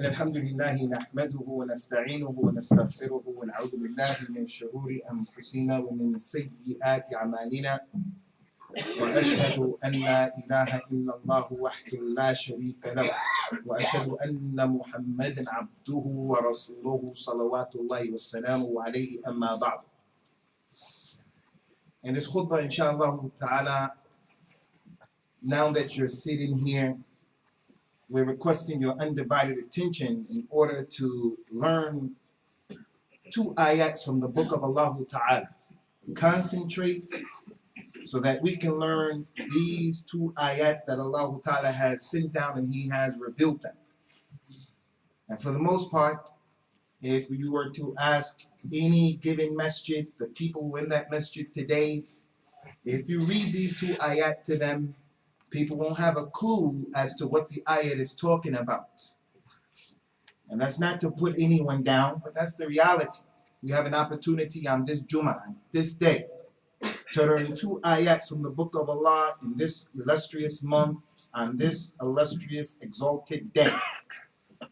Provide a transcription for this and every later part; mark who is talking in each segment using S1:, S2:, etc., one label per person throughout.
S1: إن الحمد لله نحمده ونستعينه ونستغفره ونعوذ بالله من شرور أنفسنا ومن سيئات أعمالنا وأشهد أن لا إله إلا الله وحده لا شريك له وأشهد أن محمدا عبده ورسوله صلوات الله وسلامه عليه أما بعد. In this khutbah, inshallah ta'ala, now that you're sitting here, we're requesting your undivided attention in order to learn 2 ayats from the book of Allah Ta'ala. Concentrate so that we can learn these 2 ayat that Allah Ta'ala has sent down and He has revealed them. And for the most part, if you were to ask any given masjid, the people who are in that masjid today, if you read these 2 ayat to them, people won't have a clue as to what the ayat is talking about. And that's not to put anyone down, but that's the reality. We have an opportunity on this JUMMAH, on this day, to learn 2 ayats from the book of Allah in this illustrious month, on this illustrious, exalted day.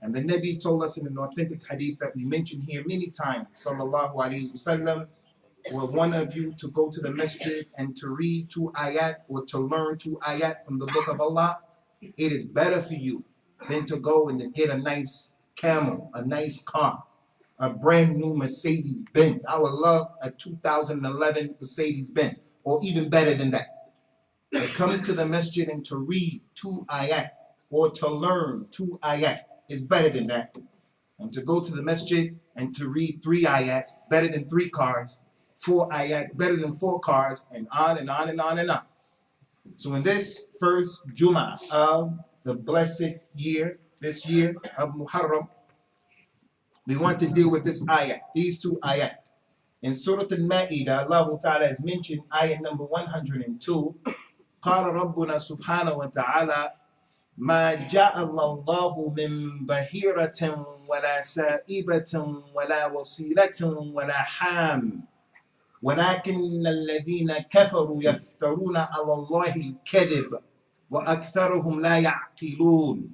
S1: And the Nabi told us in an authentic hadith that we mentioned here many times, sallallahu alayhi wasallam, for one of you to go to the masjid and to read 2 ayat or to learn 2 ayat from the book of Allah, it is better for you than to go and to get a nice camel, a nice car, a brand new Mercedes Benz. I would love a 2011 Mercedes Benz, or even better than that. To come to the masjid and to read 2 ayat or to learn 2 ayat is better than that. And to go to the masjid and to read 3 ayat, better than 3 cars. 4 ayat, better than 4 cars, and on and on and on and on. So in this first Jummah of the blessed year, this year of Muharram, we want to deal with this ayat, these 2 ayat. In Surah Al-Ma'idah, Allah Ta'ala has mentioned ayat number 102, قال ربنا سبحانه وتعالى ما جعل الله من بهيرة ولا سائبة ولا وصيلة ولا حام ولكن الذين كفروا يفترون على الله الكذب وأكثرهم لا يعقلون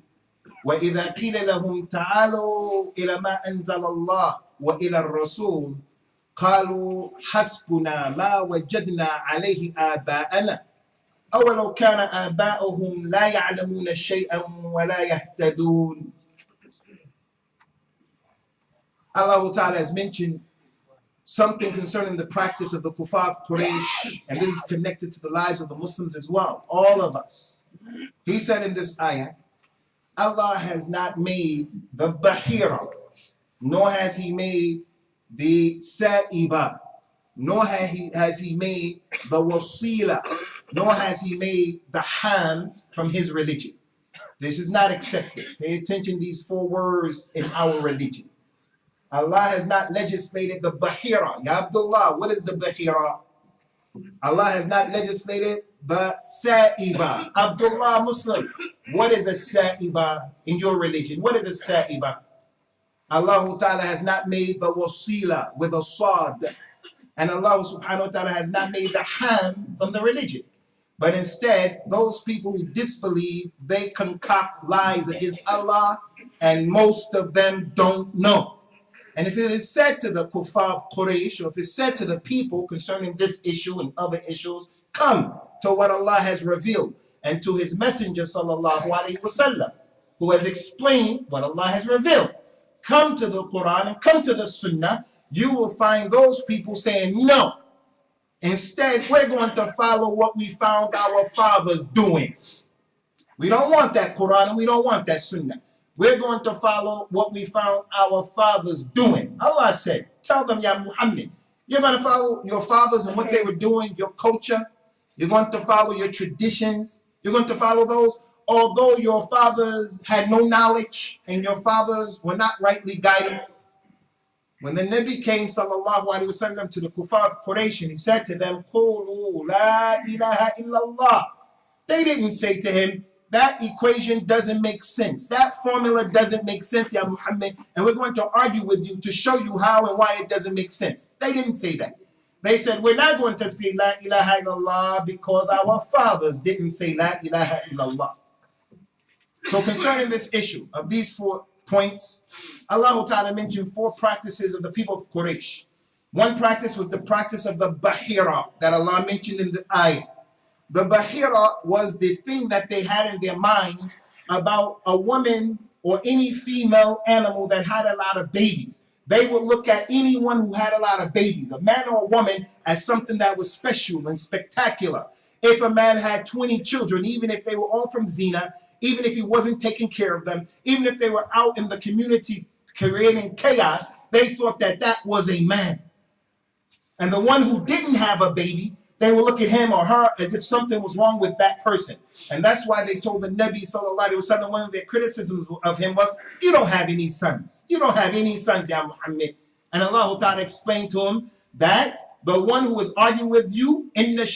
S1: وإذا قيل لهم تعالوا إلى ما أنزل الله وإلى الرسول قالوا حسبنا ما وجدنا عليه آباءنا أولو كان آباؤهم لا يعلمون شيئا ولا يهتدون. Allah Ta'ala has mentioned something concerning the practice of the kuffar of Quraysh, and this is connected to the lives of the Muslims as well, all of us. He said in this ayah, Allah has not made the Bahira, nor has He made the Sa'iba, nor has He made the Wasilah, nor has He made the Ham from His religion. This is not accepted. Pay attention to these 4 words in our religion. Allah has not legislated the Bahira. Ya Abdullah, what is the Bahira? Allah has not legislated the Sa'iba. Abdullah Muslim, what is a Sa'iba in your religion? What is a Sa'iba? Allah Ta'ala has not made the Wasila with a Sad. And Allah Subhanahu wa Ta'ala has not made the Ham from the religion. But instead, those people who disbelieve, they concoct lies against Allah, and most of them don't know. And if it is said to the kuffar of Quraysh, or if it's said to the people concerning this issue and other issues, come to what Allah has revealed and to His Messenger sallallahu alaihi wasallam, who has explained what Allah has revealed. Come to the Quran and come to the Sunnah. You will find those people saying no. Instead, we're going to follow what we found our fathers doing. We don't want that Quran and we don't want that Sunnah. We're going to follow what we found our fathers doing. Allah said, tell them, Ya Muhammad, you're going to follow your fathers and what they were doing, your culture. You're going to follow your traditions. You're going to follow those. Although your fathers had no knowledge and your fathers were not rightly guided. When the Nabi came, sallallahu alaihi wasallam, to the kuffar of Quraysh, he said to them, Qulu la ilaha illallah. They didn't say to him, that equation doesn't make sense. That formula doesn't make sense, Ya Muhammad, and we're going to argue with you to show you how and why it doesn't make sense. They didn't say that. They said, we're not going to say La ilaha illallah because our fathers didn't say La ilaha illallah. So concerning this issue of these 4 points. Allah Ta'ala mentioned 4 practices of the people of Quraysh. One practice was the practice of the Bahira that Allah mentioned in the ayah. The Bahira was the thing that they had in their minds about a woman or any female animal that had a lot of babies. They would look at anyone who had a lot of babies, a man or a woman, as something that was special and spectacular. If a man had 20 children, even if they were all from zina, even if he wasn't taking care of them, even if they were out in the community creating chaos, they thought that that was a man. And the one who didn't have a baby, they will look at him or her as if something was wrong with that person. And that's why they told the Nabi sallallahu alaihi wasallam, one of their criticisms of him was, you don't have any sons. You don't have any sons, Ya Muhammad. And Allah Ta'ala explained to him that the one who was arguing with you, in the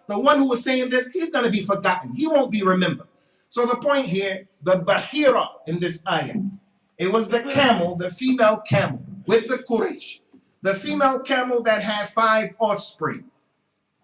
S1: the one who was saying this, he's going to be forgotten. He won't be remembered. So the point here, the Bahira in this ayah, it was the camel, the female camel with the Quraysh. The female camel that had 5 offspring.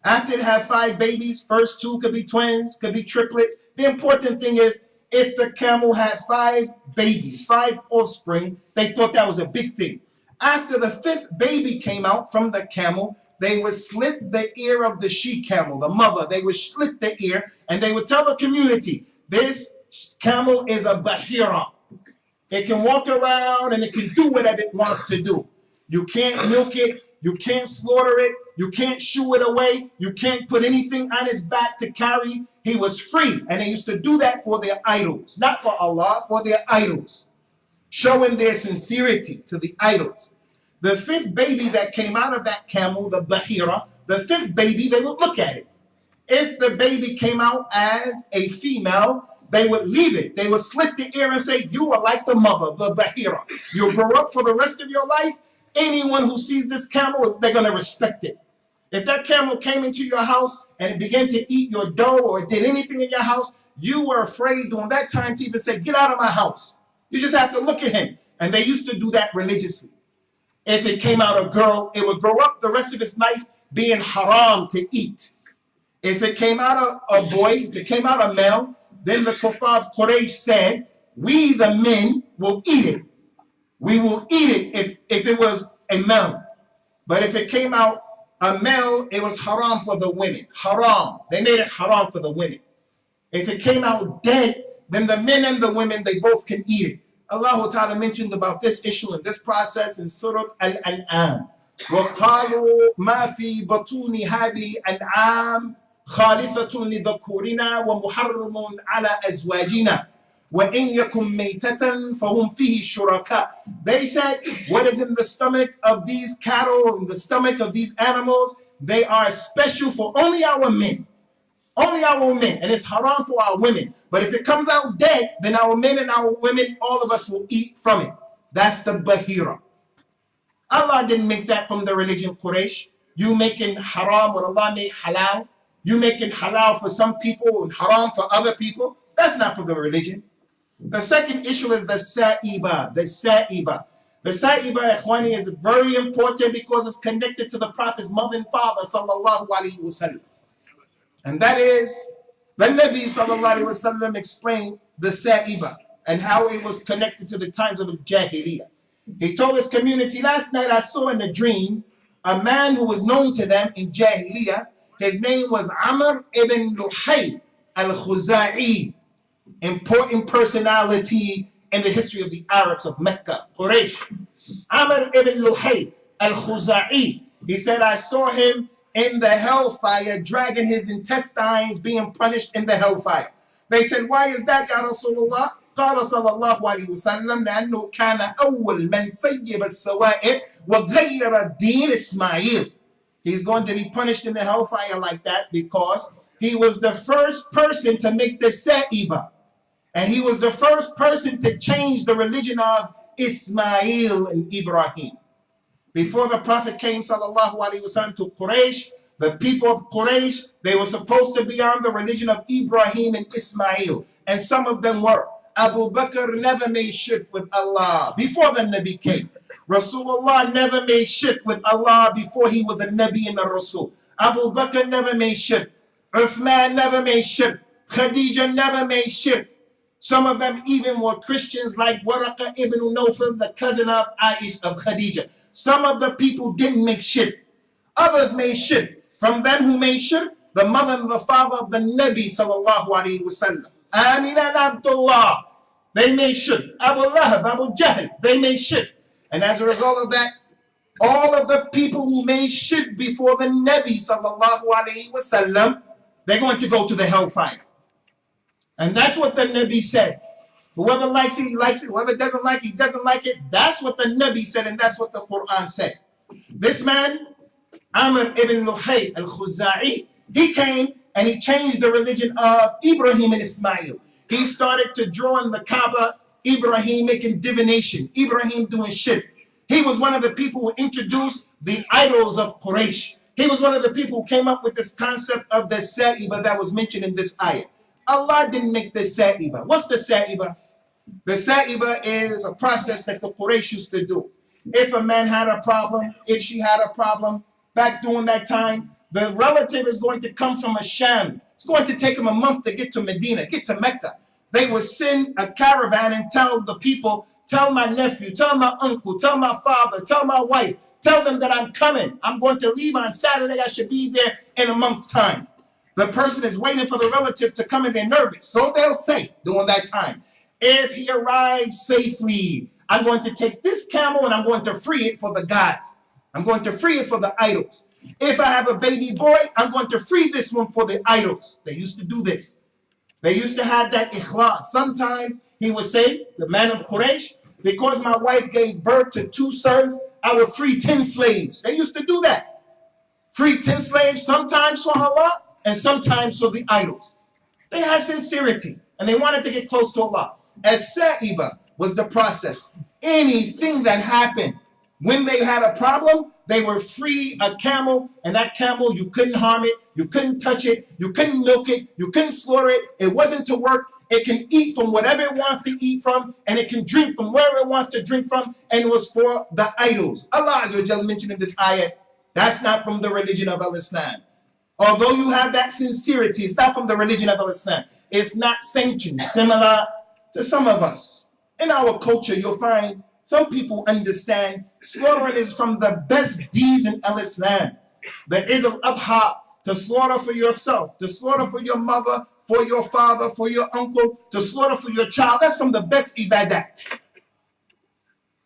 S1: After it had 5 babies, first 2 could be twins, could be triplets. The important thing is, if the camel had 5 babies, 5 offspring, they thought that was a big thing. After the 5th baby came out from the camel, they would slit the ear of the she camel, the mother. They would slit the ear, and they would tell the community, this camel is a Bahira. It can walk around and it can do whatever it wants to do. You can't milk it, you can't slaughter it, you can't shoo it away, you can't put anything on his back to carry. He was free, and they used to do that for their idols, not for Allah, for their idols, showing their sincerity to the idols. The 5th baby that came out of that camel, the Bahira, the 5th baby, they would look at it. If the baby came out as a female, they would leave it. They would slit the ear and say, you are like the mother, the Bahira. You'll grow up for the rest of your life. Anyone who sees this camel, they're going to respect it. If that camel came into your house and it began to eat your dough or did anything in your house, you were afraid during that time to even say, get out of my house. You just have to look at him. And they used to do that religiously. If it came out a girl, it would grow up the rest of its life being haram to eat. If it came out a boy, if it came out a male, then the Kuffar Quraysh said, we the men will eat it. We will eat it if it was a male. But if it came out a male, it was haram for the women. Haram. They made it haram for the women. If it came out dead, then the men and the women, they both can eat it. Allah Ta'ala mentioned about this issue and this process in Surah Al-An'am. وَقَالُوا مَا فِي بَطُونِ هَذِهِ الْأَنْعَامِ خَالِصَةٌ لِذَكُورِنَا وَمُحَرَّمٌ عَلَى أَزْوَاجِنَا وَإِنْ يَكُمْ مَيْتَةً فَهُمْ فِيهِ شُرَكَاء. They said, what is in the stomach of these cattle, in the stomach of these animals, they are special for only our men. Only our men. And it's haram for our women. But if it comes out dead, then our men and our women, all of us will eat from it. That's the Bahira. Allah didn't make that from the religion Quraysh. You making haram when Allah made halal. You making halal for some people and haram for other people. That's not from the religion. The second issue is the sa'iba. The sa'iba. The sa'iba, ikhwani, is very important because it's connected to the Prophet's mother and father, sallallahu alaihi wasallam. And that is, the Nabi sallallahu alaihi wasallam explained the sa'iba and how it was connected to the times of the Jahiliyyah. He told his community, last night I saw in a dream a man who was known to them in Jahiliyyah. His name was Amr ibn Luhay al-Khuza'i. Important personality in the history of the Arabs of Mecca, Quraysh. Amr ibn Luhay al-Khuza'i. He said, I saw him in the hellfire, dragging his intestines, being punished in the hellfire. They said, why is that, Ya Rasulullah? قال صلى الله عليه وسلم لأنه كان أول من سيب السوائب وغير الدين إسماعيل. He's going to be punished in the hellfire like that because he was the first person to make the sa'iba. And he was the first person to change the religion of Ismail and Ibrahim. Before the Prophet came sallallahu alaihi wasallam to Quraysh, the people of Quraysh, they were supposed to be on the religion of Ibrahim and Ismail. And some of them were. Abu Bakr never made shirk with Allah before the Nabi came. Rasulullah never made shirk with Allah before he was a Nabi and a Rasul. Abu Bakr never made shirk. Uthman never made shirk. Khadija never made shirk. Some of them even were Christians, like Waraqa ibn Nawfal, the cousin of Aish, of Khadija. Some of the people didn't make shirk. Others made shirk. From them who made shirk, the mother and the father of the Nabi sallallahu alayhi wa sallam, Amina and Abdullah, they made shirk. Abu Lahab, Abu Jahl, they made shirk. And as a result of that, all of the people who made shirk before the Nabi sallallahu alayhi wa sallam, they're going to go to the hellfire. And that's what the Nabi said. Whoever likes it, he likes it. Whoever doesn't like it, he doesn't like it. That's what the Nabi said, and that's what the Quran said. This man, Amr ibn Luhay al-Khuzai, he came and he changed the religion of Ibrahim and Ismail. He started to draw in the Kaaba, Ibrahim making divination, Ibrahim doing shirk. He was one of the people who introduced the idols of Quraysh. He was one of the people who came up with this concept of the Sa'iba that was mentioned in this ayah. Allah didn't make the Sa'iba. What's the Sa'iba? The Sa'iba is a process that the Quraysh used to do. If a man had a problem, if she had a problem, back during that time, the relative is going to come from a Sham. It's going to take him a month to get to Medina, get to Mecca. They would send a caravan and tell the people, tell my nephew, tell my uncle, tell my father, tell my wife, tell them that I'm coming. I'm going to leave on Saturday. I should be there in a month's time. The person is waiting for the relative to come and they're nervous. So they'll say during that time, if he arrives safely, I'm going to take this camel and I'm going to free it for the gods. I'm going to free it for the idols. If I have a baby boy, I'm going to free this one for the idols. They used to do this. They used to have that ikhlas. Sometimes he would say, the man of Quraysh, because my wife gave birth to 2 sons, I will free 10 slaves. They used to do that. Free 10 slaves, sometimes for Allah and sometimes for the idols. They had sincerity and they wanted to get close to Allah. As Sa'iba was the process. Anything that happened when they had a problem, they were free a camel, and that camel, you couldn't harm it, you couldn't touch it, you couldn't milk it, you couldn't slaughter it. It wasn't to work. It can eat from whatever it wants to eat from, and it can drink from wherever it wants to drink from, and it was for the idols. Allah Azza wa Jalla mentioned in this ayah, that's not from the religion of Al-Islam. Although you have that sincerity, it's not from the religion of Al-Islam. It's not sanctioned, similar to some of us. In our culture, you'll find some people understand slaughtering is from the best deeds in Al-Islam. The Eid al-Adha, to slaughter for yourself, to slaughter for your mother, for your father, for your uncle, to slaughter for your child, that's from the best ibadat.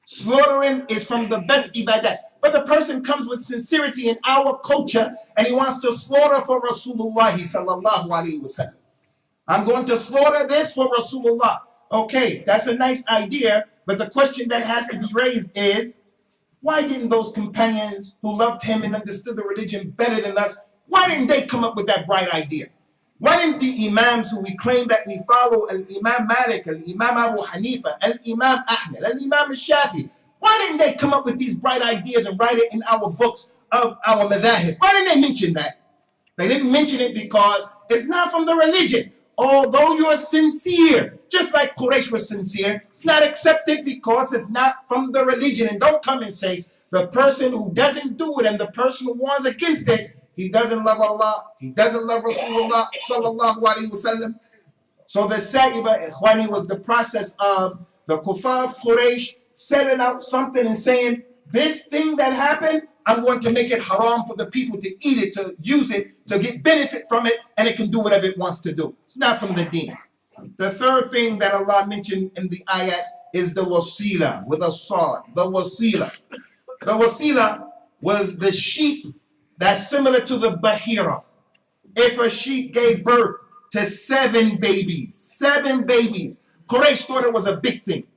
S1: Slaughtering is from the best ibadat. But the person comes with sincerity in our culture and he wants to slaughter for Rasulullah sallallahu alaihi wasallam. I'm going to slaughter this for Rasulullah. Okay, that's a nice idea, but the question that has to be raised is, why didn't those companions who loved him and understood the religion better than us, why didn't they come up with that bright idea? Why didn't the Imams who we claim that we follow, Al-Imam Malik, Al-Imam Abu Hanifa, Al-Imam Ahmed, Al-Imam Shafi, why didn't they come up with these bright ideas and write it in our books of our madahib? Why didn't they mention that? They didn't mention it because it's not from the religion. Although you're sincere, just like Quraysh was sincere, it's not accepted because it's not from the religion. And don't come and say the person who doesn't do it and the person who warns against it, he doesn't love Allah, he doesn't love Rasulullah sallallahu alaihi wasallam. So the Sa'iba, Ikhwani, was the process of the Kuffar of Quraysh setting out something and saying, this thing that happened, I'm going to make it haram for the people to eat it, to use it, to get benefit from it, and it can do whatever it wants to do. It's not from the deen. The third thing that Allah mentioned in the ayat is the Wasilah, with a sword, the Wasilah. The Wasilah was the sheep that's similar to the Bahira. If a sheep gave birth to 7 babies, Quraysh thought it was a big thing.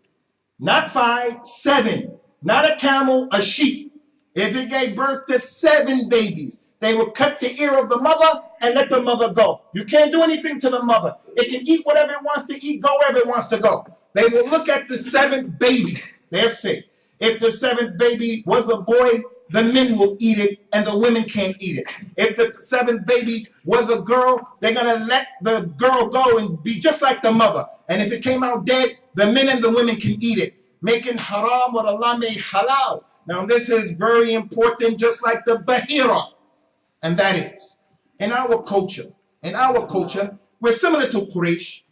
S1: Not 5, 7. Not a camel, a sheep. If it gave birth to 7 babies, they would cut the ear of the mother and let the mother go. You can't do anything to the mother. It can eat whatever it wants to eat, go wherever it wants to go. They will look at the 7th baby. They're safe. If the 7th baby was a boy, the men will eat it and the women can't eat it. If the 7th baby was a girl, they're going to let the girl go and be just like the mother. And if it came out dead, the men and the women can eat it, making haram what Allah made halal. Now this is very important, just like the Bahira. And that is, in our culture, we're similar to Quraysh.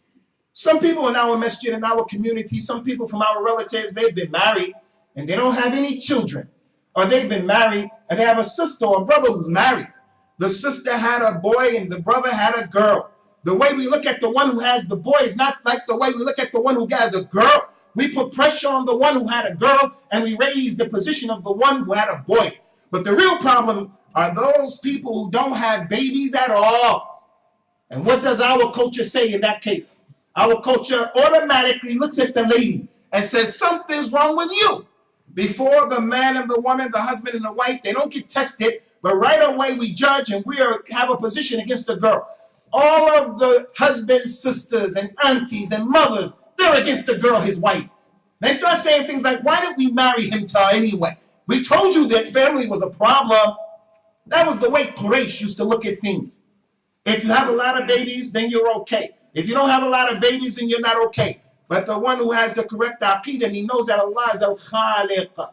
S1: Some people in our masjid, in our community, some people from our relatives, they've been married and they don't have any children. Or they've been married and they have a sister or a brother who's married. The sister had a boy and the brother had a girl. The way we look at the one who has the boy is not like the way we look at the one who has a girl. We put pressure on the one who had a girl and we raise the position of the one who had a boy. But the real problem are those people who don't have babies at all. And what does our culture say in that case? Our culture automatically looks at the lady and says, something's wrong with you. Before the man and the woman, the husband and the wife, they don't get tested, but right away we judge and we have a position against the girl. All of the husbands, sisters, and aunties and mothers, they're against the girl, his wife. They start saying things like, why did we marry him to her anyway? We told you that family was a problem. That was the way Quraysh used to look at things. If you have a lot of babies, then you're okay. If you don't have a lot of babies, then you're not okay. But the one who has the correct aqeedah, he knows that Allah is al-Khaliq.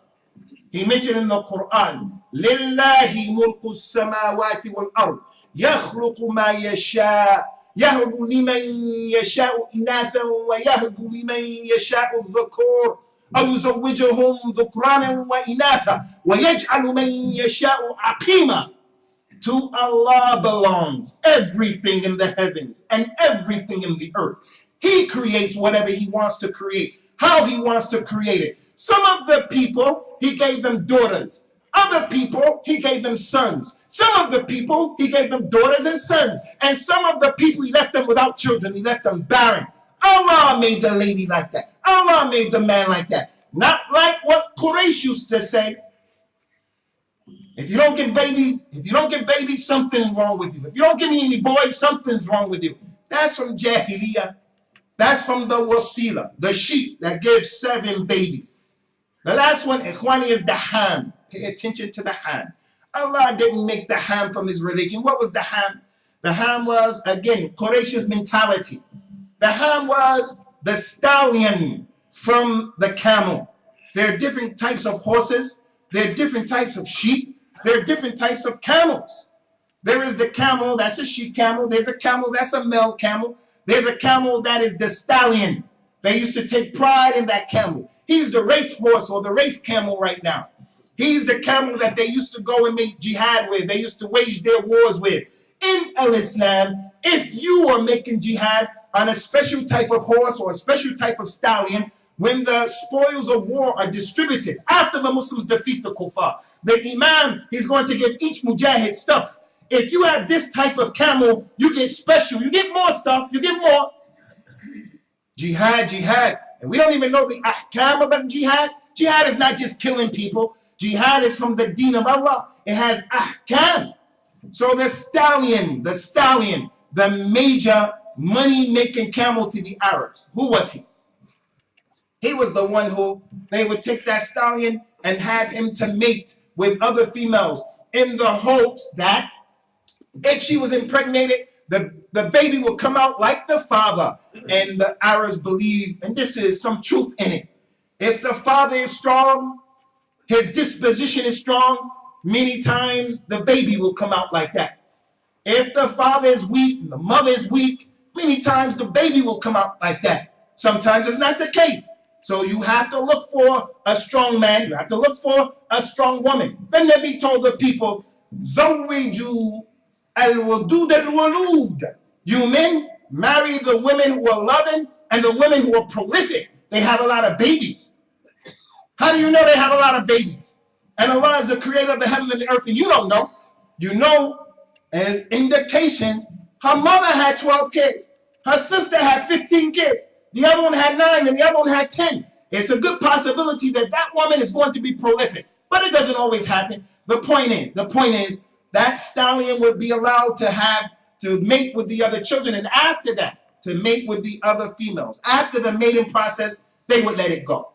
S1: He mentioned in the Quran, لِلَّهِ مُلْكُ السَّمَاوَاتِ وَالْأَرْضِ يَخْلُقُ مَا يَشَاءُ يَهْبُ لِمَنْ يَشَاءُ إِنَاثًا وَيَهْبُ لِمَنْ يَشَاءُ الذُّكُورَ أَوْ يُزَوِّجُهُمْ ذُكْرَانًا وَإِنَاثًا وَيَجْعَلُ مَنْ يَشَاءُ عَقِيمًا. To Allah belongs everything in the heavens and everything in the earth. He creates whatever he wants to create, how he wants to create it. Some of the people, he gave them daughters. Other people, he gave them sons. Some of the people, he gave them daughters and sons. And some of the people, he left them without children. He left them barren. Allah made the lady like that. Allah made the man like that. Not like what Quraysh used to say. If you don't give babies, something's wrong with you. If you don't give me any boys, something's wrong with you. That's from Jahiliyyah. That's from the Wasilah, the sheep that gives 7 babies. The last one, Ikhwani, is the ham. Pay attention to the ham. Allah didn't make the ham from his religion. What was the ham? The ham was, again, Quraysh's mentality. The ham was the stallion from the camel. There are different types of horses. There are different types of sheep. There are different types of camels. There is the camel, that's a sheep camel. There's a camel, that's a male camel. There's a camel that is the stallion. They used to take pride in that camel. He's the race horse or the race camel right now. He's the camel that they used to go and make jihad with. They used to wage their wars with. In Islam, if you are making jihad on a special type of horse or a special type of stallion, when the spoils of war are distributed, after the Muslims defeat the kuffar, the imam is going to give each mujahid stuff. If you have this type of camel, you get special. You get more stuff. You get more. Jihad, jihad. And we don't even know the ahkam about jihad. Jihad is not just killing people. Jihad is from the deen of Allah. It has ahkam. So the stallion, the major money-making camel to the Arabs, who was he? He was the one who they would take that stallion and have him to mate with other females in the hopes that if she was impregnated, the baby will come out like the father. And the Arabs believe, and this is some truth in it, if the father is strong, his disposition is strong, many times the baby will come out like that. If the father is weak, the mother is weak, many times the baby will come out like that. Sometimes it's not the case. So you have to look for a strong man. You have to look for a strong woman. Then Nabi told the people, Zawwiju al-wadud al-walud. You men, marry the women who are loving and the women who are prolific. They have a lot of babies. How do you know they have a lot of babies? And Allah is the creator of the heavens and the earth, and you don't know. You know, as indications, her mother had 12 kids. Her sister had 15 kids. The other one had 9 and the other one had 10. It's a good possibility that that woman is going to be prolific. But it doesn't always happen. The point is that stallion would be allowed to mate with the other children. And after that, to mate with the other females. After the mating process, they would let it go.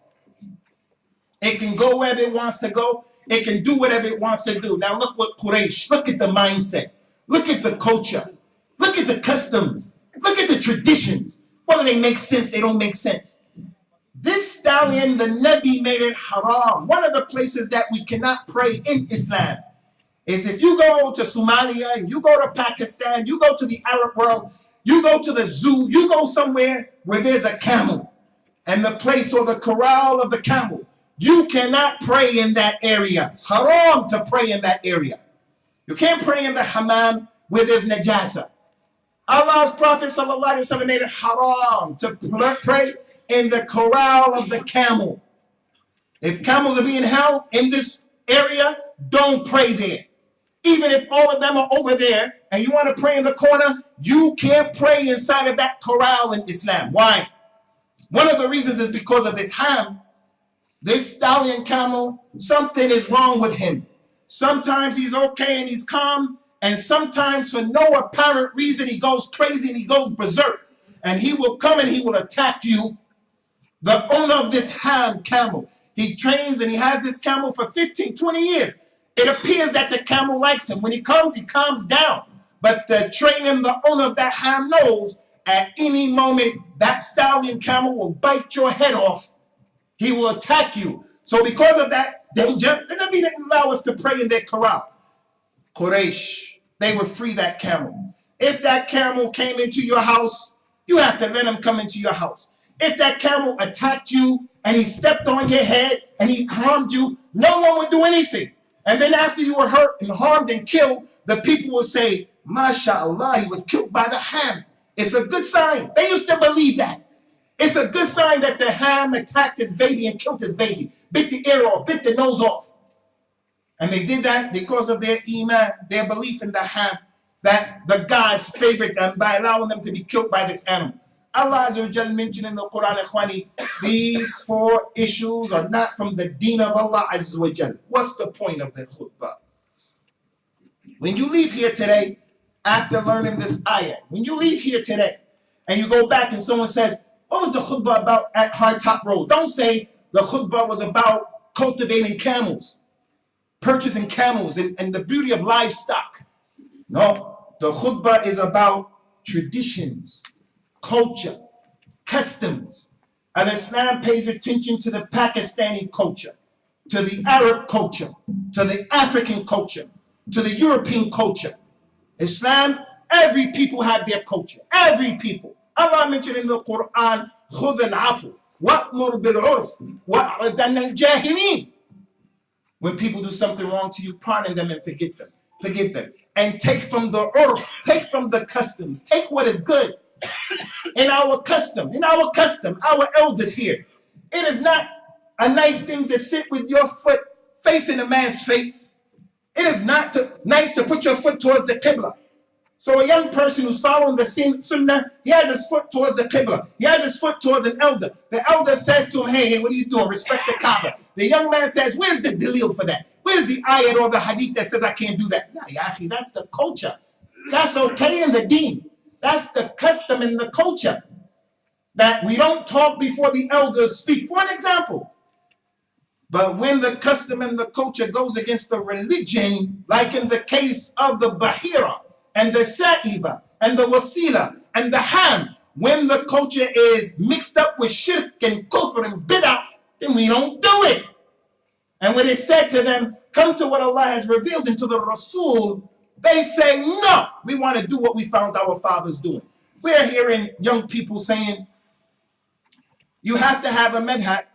S1: It can go wherever it wants to go. It can do whatever it wants to do. Now look what Quraysh, look at the mindset. Look at the culture. Look at the customs. Look at the traditions. Whether they make sense, they don't make sense. This stallion, the Nabi made it haram. One of the places that we cannot pray in Islam is if you go to Somalia, and you go to Pakistan, you go to the Arab world, You go to the zoo, you go somewhere where there's a camel and the place or the corral of the camel. You cannot pray in that area. It's haram to pray in that area. You can't pray in the hammam where there's najasa. Allah's Prophet ﷺ made it haram to pray in the corral of the camel. If camels are being held in this area, don't pray there. Even if all of them are over there and you want to pray in the corner, you can't pray inside of that corral in Islam. Why? One of the reasons is because of this ham. This stallion camel, something is wrong with him. Sometimes he's okay and he's calm, and sometimes for no apparent reason he goes crazy and he goes berserk. And he will come and he will attack you. The owner of this ham camel, he trains and he has this camel for 15, 20 years. It appears that the camel likes him. When he comes, he calms down. But the trainer, the owner of that ham knows at any moment that stallion camel will bite your head off. He will attack you. So because of that danger, the Nabi didn't allow us to pray in their corral. Quraysh, they would free that camel. If that camel came into your house, you have to let him come into your house. If that camel attacked you and he stepped on your head and he harmed you, no one would do anything. And then after you were hurt and harmed and killed, the people will say, MashaAllah, he was killed by the ham. It's a good sign. They used to believe that. It's a good sign that the ham attacked his baby and killed his baby, bit the ear off, bit the nose off. And they did that because of their iman, their belief in the ham, that the gods favored them by allowing them to be killed by this animal. Allah Azza wa Jal mentioned in the Quran, Ikhwani, these four issues are not from the deen of Allah Azza wa Jal. What's the point of the khutbah? When you leave here today, after learning this ayah, when you leave here today, and you go back and someone says, what was the khutbah about at Hard Top Road? Don't say the khutbah was about cultivating camels, purchasing camels, and the beauty of livestock. No, the khutbah is about traditions, culture, customs. And Islam pays attention to the Pakistani culture, to the Arab culture, to the African culture, to the European culture. Islam, every people have their culture. Every people. Allah mentioned in the Quran, خُذِ الْعَفْوَ وَأْمُرْ بِالْعُرْفِ وَأَعْرِضْ عَنِ الْجَاهِلِينَ. When people do something wrong to you, pardon them and forgive them. Forgive them. And take from the urf, take from the customs, take what is good. In our custom, our elders here, it is not a nice thing to sit with your foot facing a man's face. It is not nice to put your foot towards the Qibla. So a young person who's following the sunnah, he has his foot towards the Qibla. He has his foot towards an elder. The elder says to him, hey, what are you doing? Respect the Kaaba. The young man says, where's the dalil for that? Where's the ayat or the hadith that says I can't do that? Nah, yahi, that's the culture. That's okay in the deen. That's the custom in the culture. That we don't talk before the elders speak. For an example. But when the custom and the culture goes against the religion, like in the case of the Bahira, and the Sa'iba, and the Wasilah, and the Ham, when the culture is mixed up with shirk and kufr and bid'ah, then we don't do it. And when it said to them, come to what Allah has revealed into the Rasul, they say, no, we want to do what we found our fathers doing. We're hearing young people saying, you have to have a madhab,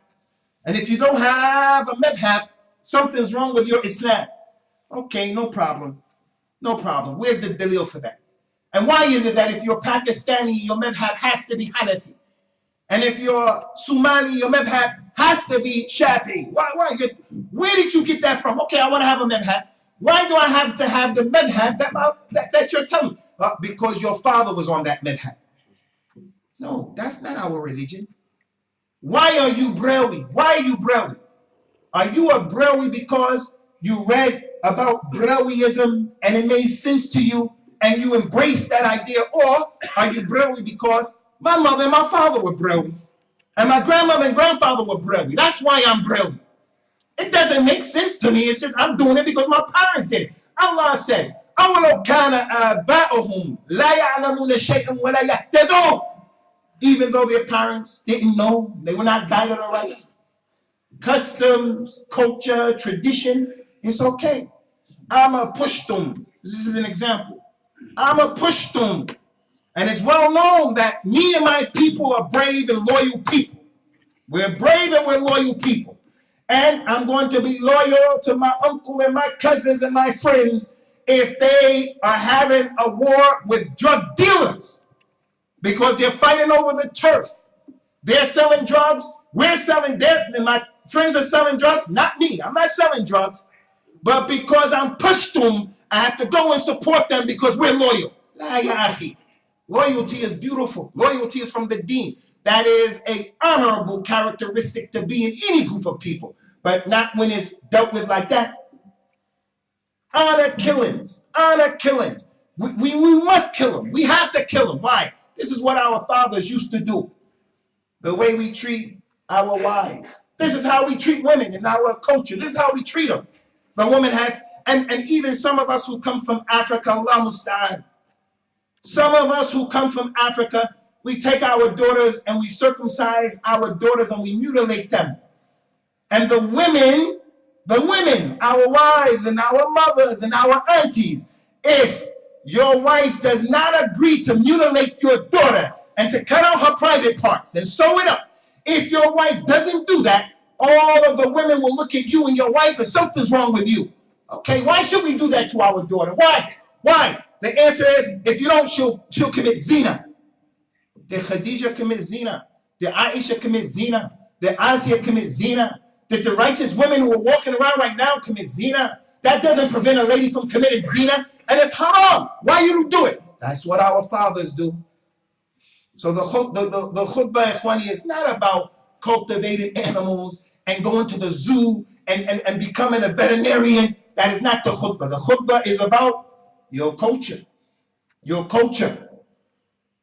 S1: and if you don't have a madhab, something's wrong with your Islam. Okay, no problem. No problem. Where's the dalil for that? And why is it that if you're Pakistani, your madhab has to be Hanafi? And if you're Somali, your madhab has to be Shafi'i? Where did you get that from? Okay, I want to have a madhab. Why do I have to have the madhab that you're telling me? Because your father was on that madhab. No, that's not our religion. Why are you Braille? Why are you Braille? Are you a Braille because you read about Brailleism and it made sense to you and you embraced that idea? Or are you Braille because my mother and my father were Braille and my grandmother and grandfather were Braille? That's why I'm Braille. It doesn't make sense to me. It's just I'm doing it because my parents did it. Allah said, أَوَلَوْ كَانَ آبَاؤُهُمْ لَا يَعْلَمُونَ شَيْئًا وَلَا يَهْتَدُونَ. Even though their parents didn't know, they were not guided aright. Customs, culture, tradition, it's okay. I'm a Pushtum. This is an example. I'm a Pushtum. And it's well known that me and my people are brave and loyal people. We're brave and we're loyal people. And I'm going to be loyal to my uncle and my cousins and my friends if they are having a war with drug dealers because they're fighting over the turf. They're selling drugs. We're selling, and my friends are selling drugs. Not me. I'm not selling drugs. But because I'm Pushtun, I have to go and support them because we're loyal. La ya akhi. Loyalty is beautiful. Loyalty is from the deen. That is an honorable characteristic to be in any group of people, but not when it's dealt with like that. Honor killings. Honor killings. We must kill them. We have to kill them. Why? This is what our fathers used to do. The way we treat our wives. This is how we treat women in our culture. This is how we treat them. The woman has, and even some of us who come from Africa, Allah musta'an. Some of us who come from Africa, we take our daughters and we circumcise our daughters and we mutilate them. And the women, our wives and our mothers and our aunties, if your wife does not agree to mutilate your daughter and to cut out her private parts and sew it up, if your wife doesn't do that, all of the women will look at you and your wife and something's wrong with you. Okay, why should we do that to our daughter? Why? Why? The answer is, if you don't, she'll commit zina. Did Khadija commit zina? Did Aisha commit zina? Did Asiya commit zina? Did the righteous women who are walking around right now commit zina? That doesn't prevent a lady from committing zina, and it's haram. Why you do it? That's what our fathers do. So the khutbah, ikhwani, is not about cultivating animals and going to the zoo and becoming a veterinarian. That is not the khutbah. The khutbah is about your culture. Your culture.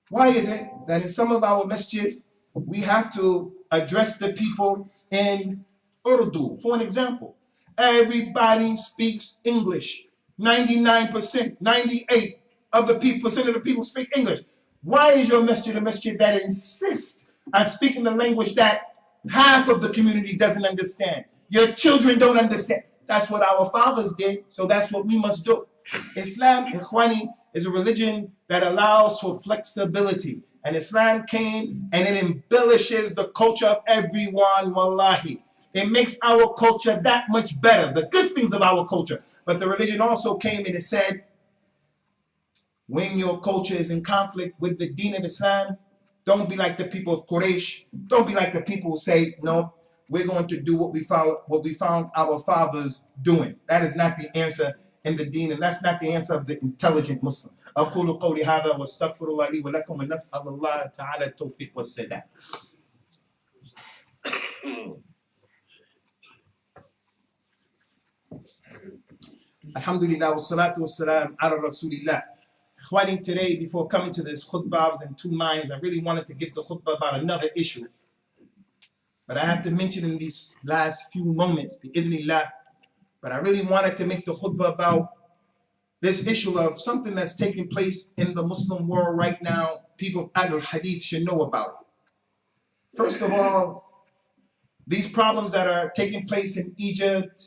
S1: Why is it that in some of our masjids, we have to address the people in Urdu? For an example, everybody speaks English. 99%, 98% of the people speak English. Why is your masjid a masjid that insists on speaking the language that half of the community doesn't understand? Your children don't understand. That's what our fathers did, so that's what we must do. Islam, ikhwani, is a religion that allows for flexibility. And Islam came and it embellishes the culture of everyone, wallahi. It makes our culture that much better, the good things of our culture. But the religion also came and it said, when your culture is in conflict with the deen of Islam, don't be like the people of Quraysh. Don't be like the people who say, no, we're going to do what we found our fathers doing. That is not the answer in the deen, and that's not the answer of the intelligent Muslim. أقول قولي هذا واستغفر الله لي ولكم ونسأل الله تعالى التوفيق والسداد. Alhamdulillah wassalatu wassalam ala rasulillah. Ikhwani, today, before coming to this khutbah, I was in two minds. I really wanted to give the khutbah about another issue, but I have to mention in these last few moments, bi'idhnillah. But I really wanted to make the khutbah about this issue of something that's taking place in the Muslim world right now. People of Ahlul Hadith should know about it. First of all, these problems that are taking place in Egypt,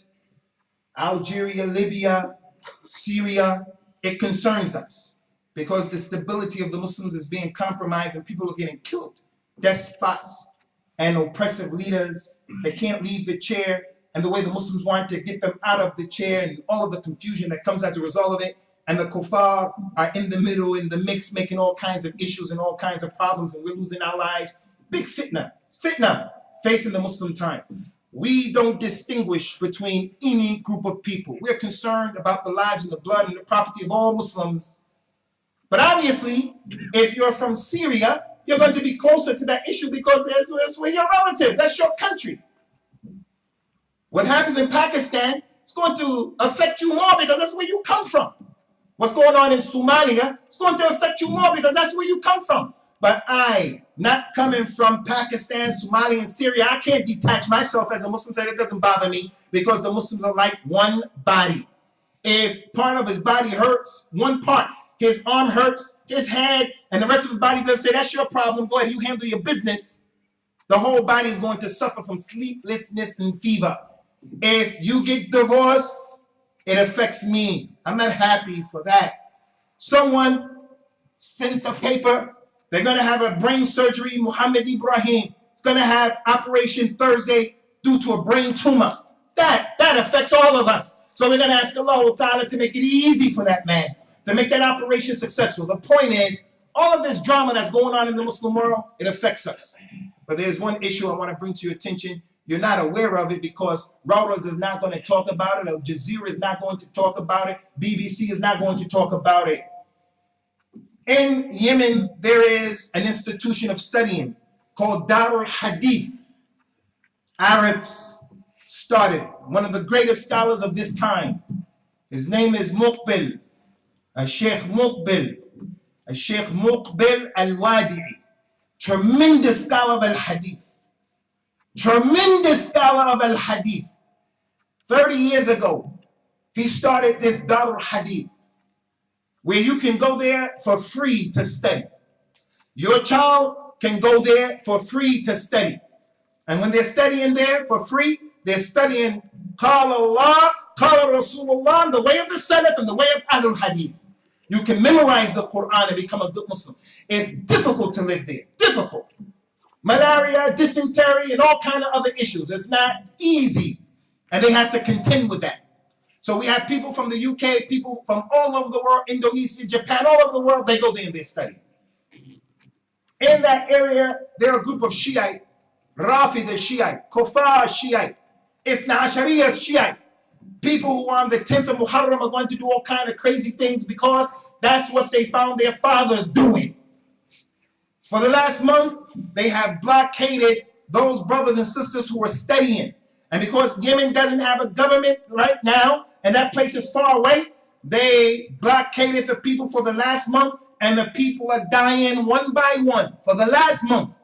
S1: Algeria, Libya, Syria, it concerns us because the stability of the Muslims is being compromised and people are getting killed. Despots and oppressive leaders, they can't leave the chair, and the way the Muslims want to get them out of the chair and all of the confusion that comes as a result of it. And the kuffar are in the middle, in the mix, making all kinds of issues and all kinds of problems, and we're losing our lives. Big fitna facing the Muslim time. We don't distinguish between any group of people. We're concerned about the lives and the blood and the property of all Muslims. But obviously, if you're from Syria, you're going to be closer to that issue because that's where your relative, that's your country. What happens in Pakistan is going to affect you more because that's where you come from. What's going on in Somalia is going to affect you more because that's where you come from. But I, not coming from Pakistan, Somalia, and Syria, I can't detach myself as a Muslim, so it doesn't bother me because the Muslims are like one body. If part of his body hurts, one part, his arm hurts, his head, and the rest of his body doesn't say, that's your problem, go ahead, you handle your business. The whole body is going to suffer from sleeplessness and fever. If you get divorced, it affects me. I'm not happy for that. Someone sent the paper. They're going to have a brain surgery. Mohammadi Ibrahim is going to have operation Thursday due to a brain tumor. That affects all of us. So we're going to ask Allah Ta'ala to make it easy for that man, to make that operation successful. The point is, all of this drama that's going on in the Muslim world, it affects us. But there's one issue I want to bring to your attention. You're not aware of it because Reuters is not going to talk about it. Al Jazeera is not going to talk about it. BBC is not going to talk about it. In Yemen, there is an institution of studying called Darul Hadith. Arabs started. One of the greatest scholars of this time. His name is Muqbil. Sheikh Muqbil. Sheikh Muqbil al-Wadi'i. Tremendous scholar of al-Hadith. Tremendous scholar of al-Hadith. 30 years ago, he started this Darul Hadith, where you can go there for free to study. Your child can go there for free to study. And when they're studying there for free, they're studying Qala Allah, Qala Rasulullah, the way of the Salaf and the way of Ahlul Hadith. You can memorize the Quran and become a good Muslim. It's difficult to live there. Difficult. Malaria, dysentery, and all kind of other issues. It's not easy. And they have to contend with that. So we have people from the UK, people from all over the world, Indonesia, Japan, all over the world, they go there and they study. In that area, there are a group of Shiite, Rafida Shiite, Kufar Shiite, Ithna Ashariya Shiite, people who on the 10th of Muharram are going to do all kind of crazy things because that's what they found their fathers doing. For the last month, they have blockaded those brothers and sisters who are studying. And because Yemen doesn't have a government right now, and that place is far away, they blockaded the people for the last month, and the people are dying one by one. For the last month,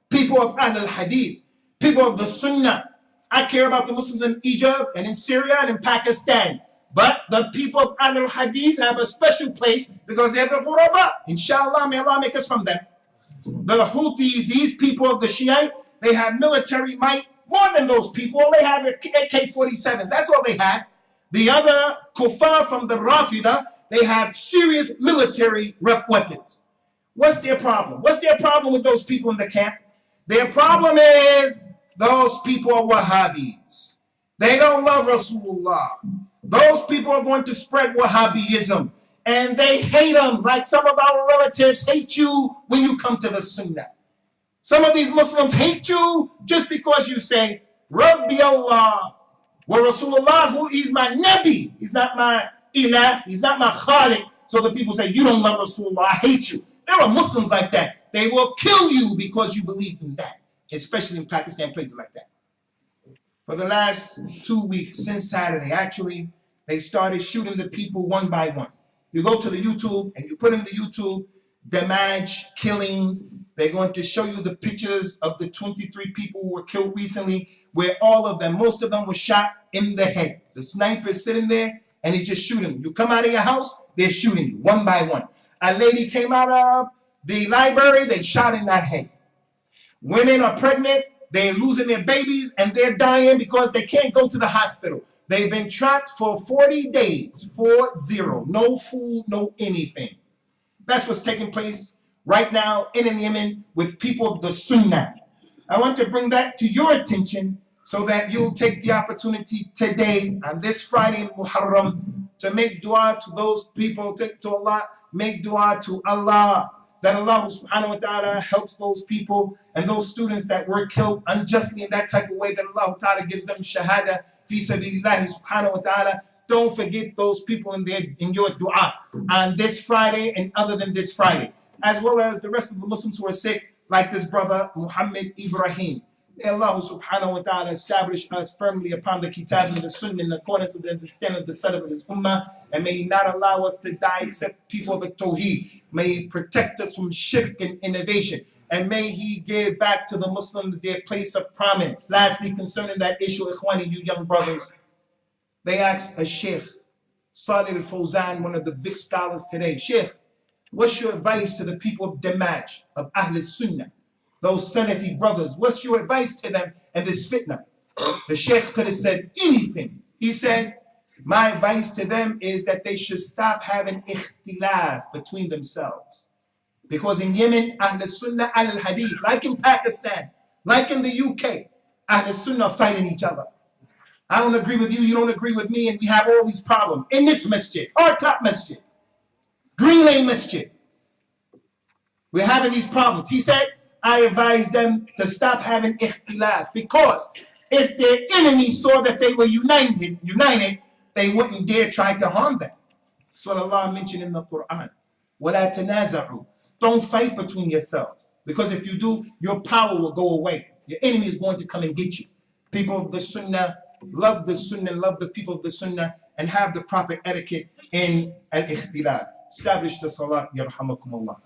S1: people of Ahlul Hadith, people of the Sunnah. I care about the Muslims in Egypt and in Syria and in Pakistan. But the people of Ahlul Hadith have a special place because they're the Ghuraba. Inshallah, may Allah make us from them. The Houthis, these people of the Shiite, they have military might more than those people. They have AK-47s. That's all they had. The other kuffar from the Rafida, they have serious military weapons. What's their problem? What's their problem with those people in the camp? Their problem is those people are Wahhabis. They don't love Rasulullah. Those people are going to spread Wahhabism. And they hate them like some of our relatives hate you when you come to the Sunnah. Some of these Muslims hate you just because you say, Rabbi Allah, wa Rasulullah, who is my Nabi. He's not my Ilah, he's not my Khaliq. So the people say, you don't love Rasulullah, I hate you. There are Muslims like that. They will kill you because you believe in that, especially in Pakistan, places like that. For the last 2 weeks, since Saturday, actually, they started shooting the people one by one. You go to the YouTube and you put in the YouTube, damage, killings. They're going to show you the pictures of the 23 people who were killed recently, where all of them, most of them were shot in the head. The sniper is sitting there and he's just shooting. You come out of your house, they're shooting you one by one. A lady came out of the library, they shot in that head. Women are pregnant, they're losing their babies and they're dying because they can't go to the hospital. They've been trapped for 40 days, 40, no food, no anything. That's what's taking place right now in Yemen with people of the Sunnah. I want to bring that to your attention so that you'll take the opportunity today on this Friday in Muharram to make dua to those people, to Allah, make dua to Allah, that Allah subhanahu wa ta'ala helps those people and those students that were killed unjustly in that type of way, that Allah ta'ala gives them shahada fi sabilillah subhanahu wa ta'ala. Don't forget those people in your dua on this Friday and other than this Friday, as well as the rest of the Muslims who are sick, like this brother Mohammadi Ibrahim. May Allah subhanahu wa ta'ala establish us firmly upon the kitab and the sunnah in accordance with the understanding of the Salaf of this ummah, and may He not allow us to die except people of a tawheed. May He protect us from shirk and innovation, and may He give back to the Muslims their place of prominence. Lastly, concerning that issue, Ikhwani, you young brothers, they asked a Sheikh, Salih al-Fawzan, one of the big scholars today, Sheikh, what's your advice to the people of Damaj, of Ahl Sunnah, those Salafi brothers? What's your advice to them in this fitna? The Sheikh could have said anything. He said, my advice to them is that they should stop having ikhtilaf between themselves. Because in Yemen, Ahl Sunnah al Hadith, like in Pakistan, like in the UK, Ahl Sunnah are fighting each other. I don't agree with you, you don't agree with me, and we have all these problems. In this masjid, our top masjid, Green Lane Masjid, we're having these problems. He said, I advise them to stop having ikhtilaf, because if their enemies saw that they were united, they wouldn't dare try to harm them. That's what Allah mentioned in the Quran. وَلَا تَنَازَعُوا. Don't fight between yourselves, because if you do, your power will go away. Your enemy is going to come and get you. People of the Sunnah love the Sunnah, love the people of the Sunnah, and have the proper etiquette in al-ikhtilaf. Establish the salat, yarhamakumullah.